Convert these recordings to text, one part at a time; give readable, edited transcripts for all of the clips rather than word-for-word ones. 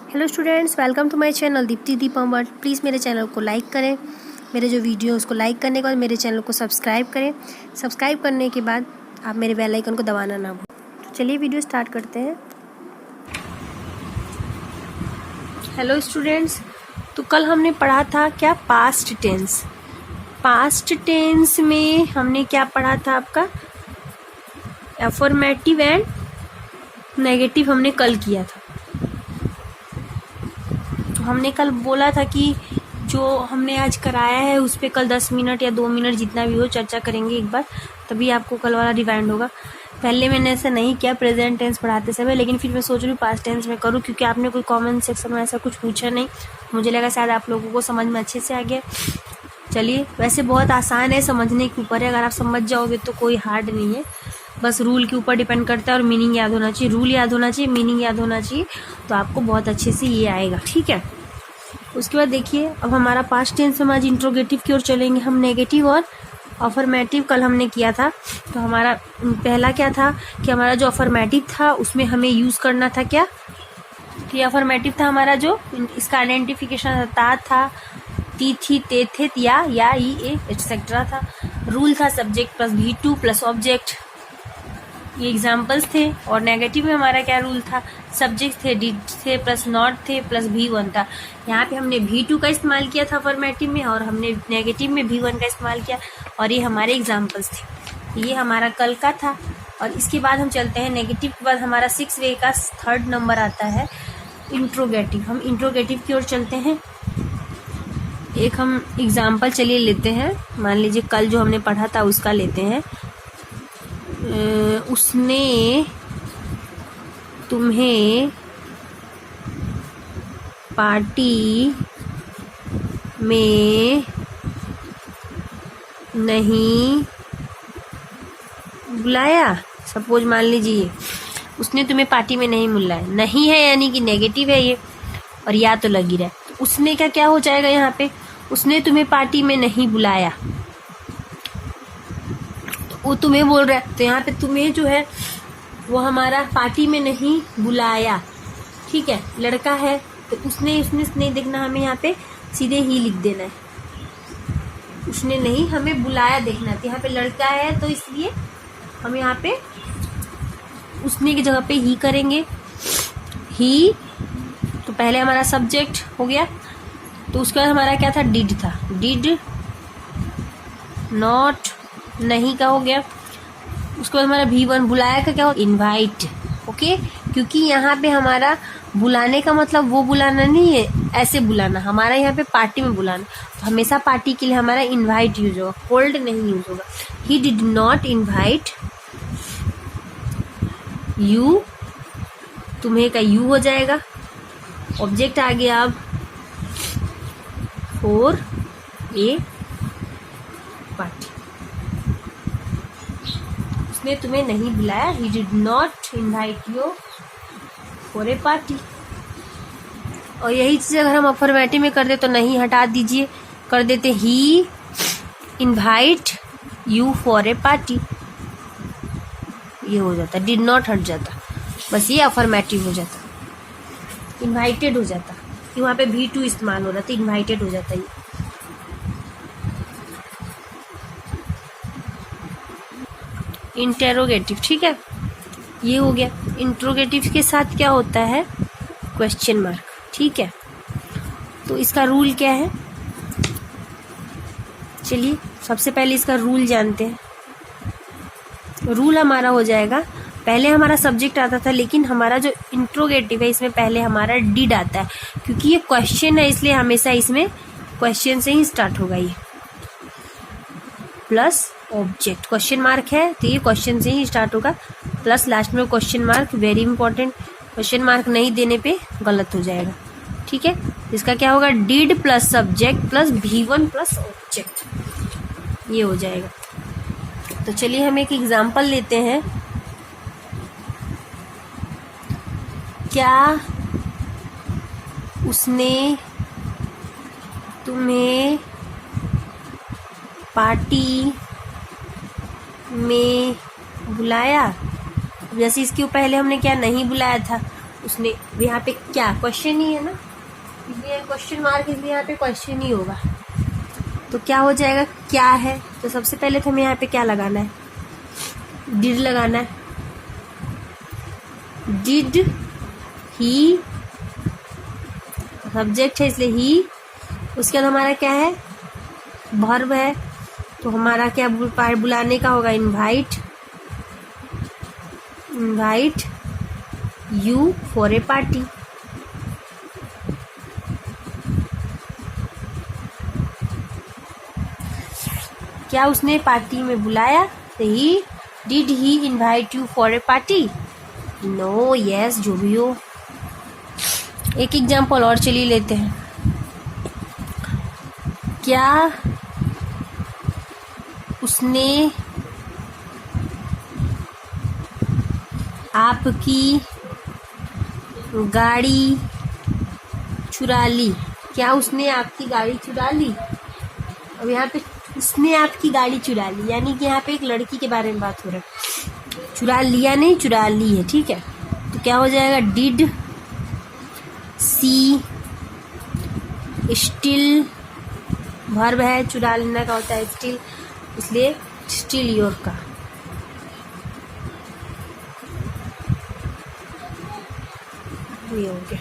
Hello students, welcome to my channel Deepti Deepam world. Please मेरे channel को like करें। मेरे जो वीडियो है उसको लाइक करने के बाद मेरे चैनल को सब्सक्राइब करें। सब्सक्राइब करने के बाद आप मेरे बेल आइकन को दबाना ना भूलें। तो चलिए वीडियो स्टार्ट करते हैं। हेलो स्टूडेंट्स, तो कल हमने पढ़ा था क्या, पास्ट टेंस। पास्ट टेंस में हमने क्या पढ़ा था, आपका अफर्मेटिव एंड नेगेटिव हमने कल किया था। हमने कल बोला था कि जो हमने आज कराया है उस पर कल 10 मिनट या 2 मिनट जितना भी हो चर्चा करेंगे एक बार, तभी आपको कल वाला रिवाइंड होगा। पहले मैंने ऐसा नहीं किया प्रेजेंट टेंस पढ़ाते समय, लेकिन फिर मैं सोच रही हूँ पास्ट टेंस में करूँ, क्योंकि आपने कोई कमेंट सेक्शन में ऐसा कुछ पूछा नहीं। मुझे लगा शायद आप लोगों को समझ में अच्छे से आ गया। चलिए, वैसे बहुत आसान है, समझने के ऊपर है। अगर आप समझ जाओगे तो कोई हार्ड नहीं है, बस रूल के ऊपर डिपेंड करता है और मीनिंग याद होना चाहिए। रूल याद होना चाहिए, मीनिंग याद होना चाहिए, तो आपको बहुत अच्छे से ये आएगा। ठीक है, उसके बाद देखिए, अब हमारा पास्ट टेंस में आज इंट्रोगेटिव की ओर चलेंगे हम। नेगेटिव और अफर्मेटिव कल हमने किया था। तो हमारा पहला क्या था कि हमारा जो अफर्मेटिव था उसमें हमें यूज करना था क्या, कि अफर्मेटिव था हमारा जो इसका आइडेंटिफिकेशन था ती थी ते थे या ई ए एक्सेट्रा था। रूल था subject plus V2 plus object, ये एग्जाम्पल्स थे। और नेगेटिव में हमारा क्या रूल था, सब्जेक्ट थे, डिड थे प्लस नॉट थे प्लस V1 था। यहाँ पे हमने V2 का इस्तेमाल किया था अफर्मेटिव में, और हमने नेगेटिव में V1 का इस्तेमाल किया, और ये हमारे एग्जाम्पल्स थे। ये हमारा कल का था। और इसके बाद हम चलते हैं नेगेटिव के बाद हमारा 6 वे का 3rd नंबर आता है इंट्रोगेटिव। हम इंट्रोगेटिव की ओर चलते हैं। एक हम एग्जाम्पल चलिए लेते हैं। मान लीजिए कल जो हमने पढ़ा था उसका लेते हैं। उसने तुम्हें पार्टी में नहीं बुलाया। सपोज मान लीजिए उसने तुम्हें पार्टी में नहीं बुलाया। नहीं है यानी कि नेगेटिव है ये, और या तो लग ही रहा है, तो उसने का क्या हो जाएगा यहाँ पे, उसने तुम्हें पार्टी में नहीं बुलाया, वो तुम्हें बोल रहा है। तो यहाँ पे तुम्हें जो है वो हमारा पार्टी में नहीं बुलाया। ठीक है, लड़का है तो उसने नहीं देखना, हमें यहाँ पे सीधे ही लिख देना है। उसने नहीं, हमें बुलाया देखना है। तो यहाँ पे लड़का है तो इसलिए हम यहाँ पे उसने की जगह पे ही करेंगे। ही तो पहले हमारा सब्जेक्ट हो गया, तो उसके बाद हमारा क्या था, डिड था। डिड नॉट नहीं का हो गया। उसके बाद हमारा V1 बुलाया का क्या हो, इनवाइट। ओके, क्योंकि यहाँ पे हमारा बुलाने का मतलब वो बुलाना नहीं है, ऐसे बुलाना, हमारा यहाँ पे पार्टी में बुलाना। तो हमेशा पार्टी के लिए हमारा इनवाइट यूज होगा, कोल्ड नहीं यूज होगा। He did not invite you, तुम्हें का यू हो जाएगा। ऑब्जेक्ट आ गया अब फॉर ए पार्टी। उसने तुम्हें नहीं बुलाया, he did not invite you for a party। और यही चीज अगर हम अफर्मेटिव में कर दे तो नहीं हटा दीजिए, कर देते he invite you for a party, ये हो जाता, did not हट जाता, बस ये अफर्मेटिव हो जाता, इनवाइटेड हो जाता, कि वहां पे V2 इस्तेमाल हो रहा था, इनवाइटेड हो जाता। ये इंटेरोगेटिव, ठीक है, ये हो गया। इंट्रोगेटिव के साथ क्या होता है, क्वेश्चन मार्क। ठीक है, तो इसका रूल क्या है, चलिए सबसे पहले इसका रूल जानते हैं। रूल हमारा हो जाएगा, पहले हमारा सब्जेक्ट आता था, लेकिन हमारा जो इंट्रोगेटिव है इसमें पहले हमारा डिड आता है, क्योंकि ये क्वेश्चन है इसलिए हमेशा इसमें क्वेश्चन से ही स्टार्ट होगा। ये प्लस ऑब्जेक्ट, क्वेश्चन मार्क है तो ये क्वेश्चन से ही स्टार्ट होगा, प्लस लास्ट में question mark. Very important, question mark नहीं देने पे गलत हो जाएगा। ठीक है, इसका क्या होगा, did plus subject plus V1 plus object, ये हो जाएगा। तो चलिए हम एक एग्जांपल लेते हैं। क्या उसने तुम्हें पार्टी में बुलाया। जैसे इसके पहले हमने क्या नहीं बुलाया था, उसने यहाँ पे क्या क्वेश्चन ही है ना, इसलिए क्वेश्चन मार्क, इसलिए यहाँ पे क्वेश्चन ही होगा। तो क्या हो जाएगा, क्या है, तो सबसे पहले तो हमें यहाँ पे क्या लगाना है, डिड लगाना है। डिड ही सब्जेक्ट है इसलिए ही, उसके बाद हमारा क्या है, वर्ब है, तो हमारा क्या बुलाने का होगा, invite, invite you for a party. क्या उसने पार्टी में बुलाया, तो he, did he invite you for a party, no, yes, जो भी हो। एक एग्जाम्पल और चलिए लेते हैं। क्या उसने आपकी गाड़ी चुरा ली, क्या उसने आपकी गाड़ी चुरा ली। अब यहाँ पे उसने आपकी गाड़ी चुरा ली, यानी कि यहाँ पे एक लड़की के बारे में बात हो रहा है, चुरा लिया नहीं, चुरा ली है, ठीक है। तो क्या हो जाएगा, डिड सी स्टिल, वर्ब है, चुरा लेना का होता है स्टिल, इसलिए स्टिल योर का। ये हो गया,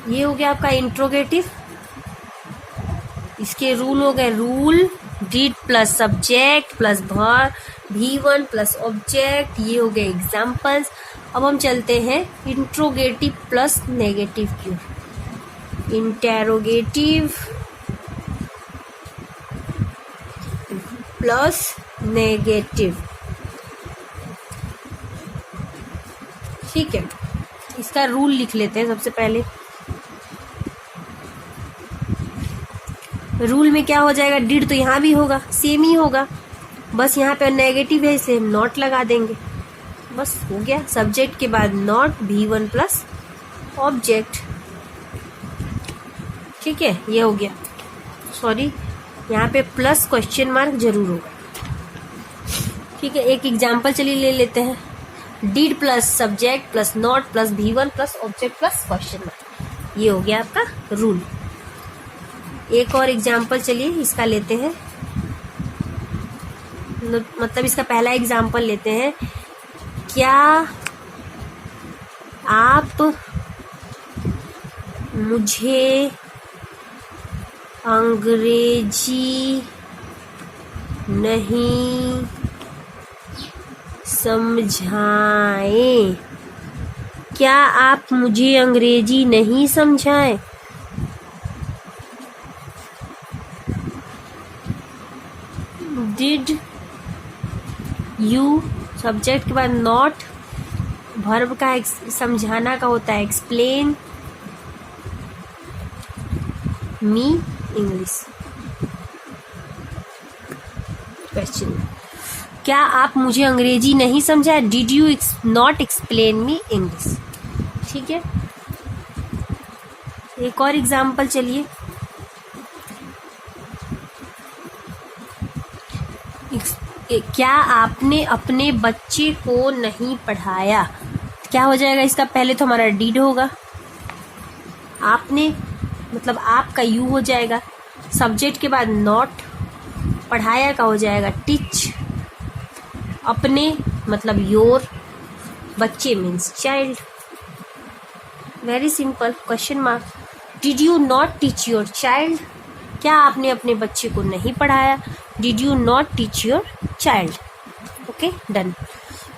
ये हो गया आपका इंट्रोगेटिव। इसके रूल हो गए, rule did plus subject plus verb, V1 plus object, ये हो गए एग्जाम्पल्स। अब हम चलते हैं इंट्रोगेटिव प्लस नेगेटिव की, इंटेरोगेटिव प्लस नेगेटिव, ठीक है। इसका रूल लिख लेते हैं सबसे पहले। रूल में क्या हो जाएगा, डिड तो यहाँ भी होगा, सेम ही होगा, बस यहाँ पे नेगेटिव है इसलिए हम नॉट लगा देंगे, बस हो गया। सब्जेक्ट के बाद नॉट, V1 प्लस ऑब्जेक्ट, ठीक है, ये हो गया। सॉरी, यहाँ पे प्लस क्वेश्चन मार्क जरूर होगा, ठीक है। एक एग्जाम्पल चलिए ले लेते हैं, did plus subject plus not plus V1 plus object plus question mark, ये हो गया आपका रूल। एक और एग्जाम्पल चलिए इसका लेते हैं, मतलब इसका पहला एग्जाम्पल लेते हैं। क्या आप मुझे अंग्रेजी नहीं समझाएं, क्या आप मुझे अंग्रेजी नहीं समझाएं। डिड यू, सब्जेक्ट के बाद नॉट, वर्ब का समझाना का होता है एक्सप्लेन मी इंग्लिश। क्वेश्चन, क्या आप मुझे अंग्रेजी नहीं समझाए, did you not explain me English, ठीक है। एक और एग्जाम्पल चलिए, क्या आपने अपने बच्चे को नहीं पढ़ाया, क्या हो जाएगा इसका, पहले तो हमारा डिड होगा, आपने मतलब आपका यू हो जाएगा, सब्जेक्ट के बाद नॉट, पढ़ाया का हो जाएगा टीच, अपने मतलब योर, बच्चे means child, very simple. Question mark, did you not teach your child, क्या आपने अपने बच्चे को नहीं पढ़ाया, did you not teach your child, okay, done.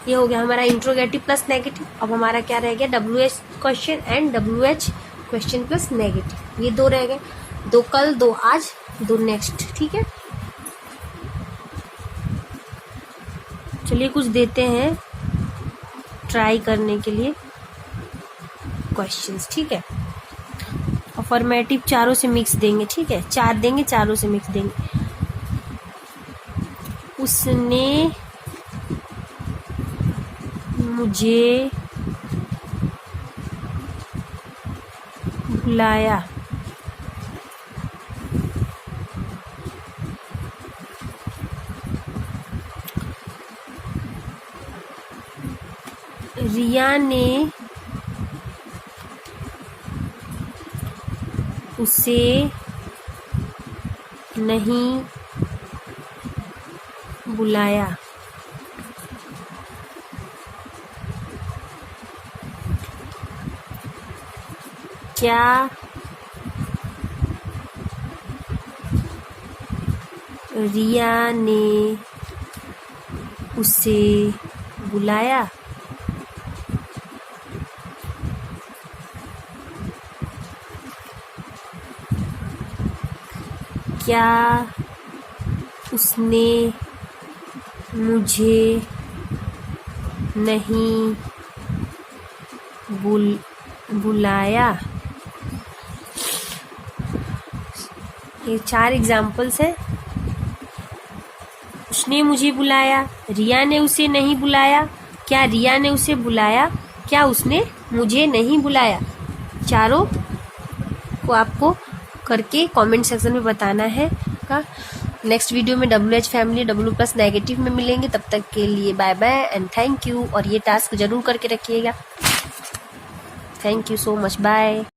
ये हो गया हमारा इंट्रोगेटिव प्लस नेगेटिव। अब हमारा क्या रह गया, WH question and WH question plus negative, ये दो रह गए, दो कल, दो आज, दो नेक्स्ट, ठीक है। चलिए कुछ देते हैं ट्राई करने के लिए क्वेश्चंस, ठीक है। अफर्मेटिव चारों से मिक्स देंगे, ठीक है, 4 देंगे, चारों से मिक्स देंगे। उसने मुझे बुलाया, रिया ने उसे नहीं बुलाया। क्या रिया ने उसे बुलाया? क्या उसने मुझे नहीं बुलाया? ये 4 एग्जाम्पल्स हैं। उसने मुझे बुलाया, रिया ने उसे नहीं बुलाया, क्या रिया ने उसे बुलाया, क्या उसने मुझे नहीं बुलाया। चारों को आपको करके कमेंट सेक्शन में बताना है का। नेक्स्ट वीडियो में WH फैमिली W+ नेगेटिव में मिलेंगे। तब तक के लिए bye bye and thank you. और ये टास्क जरूर करके रखिएगा। Thank you so much, bye.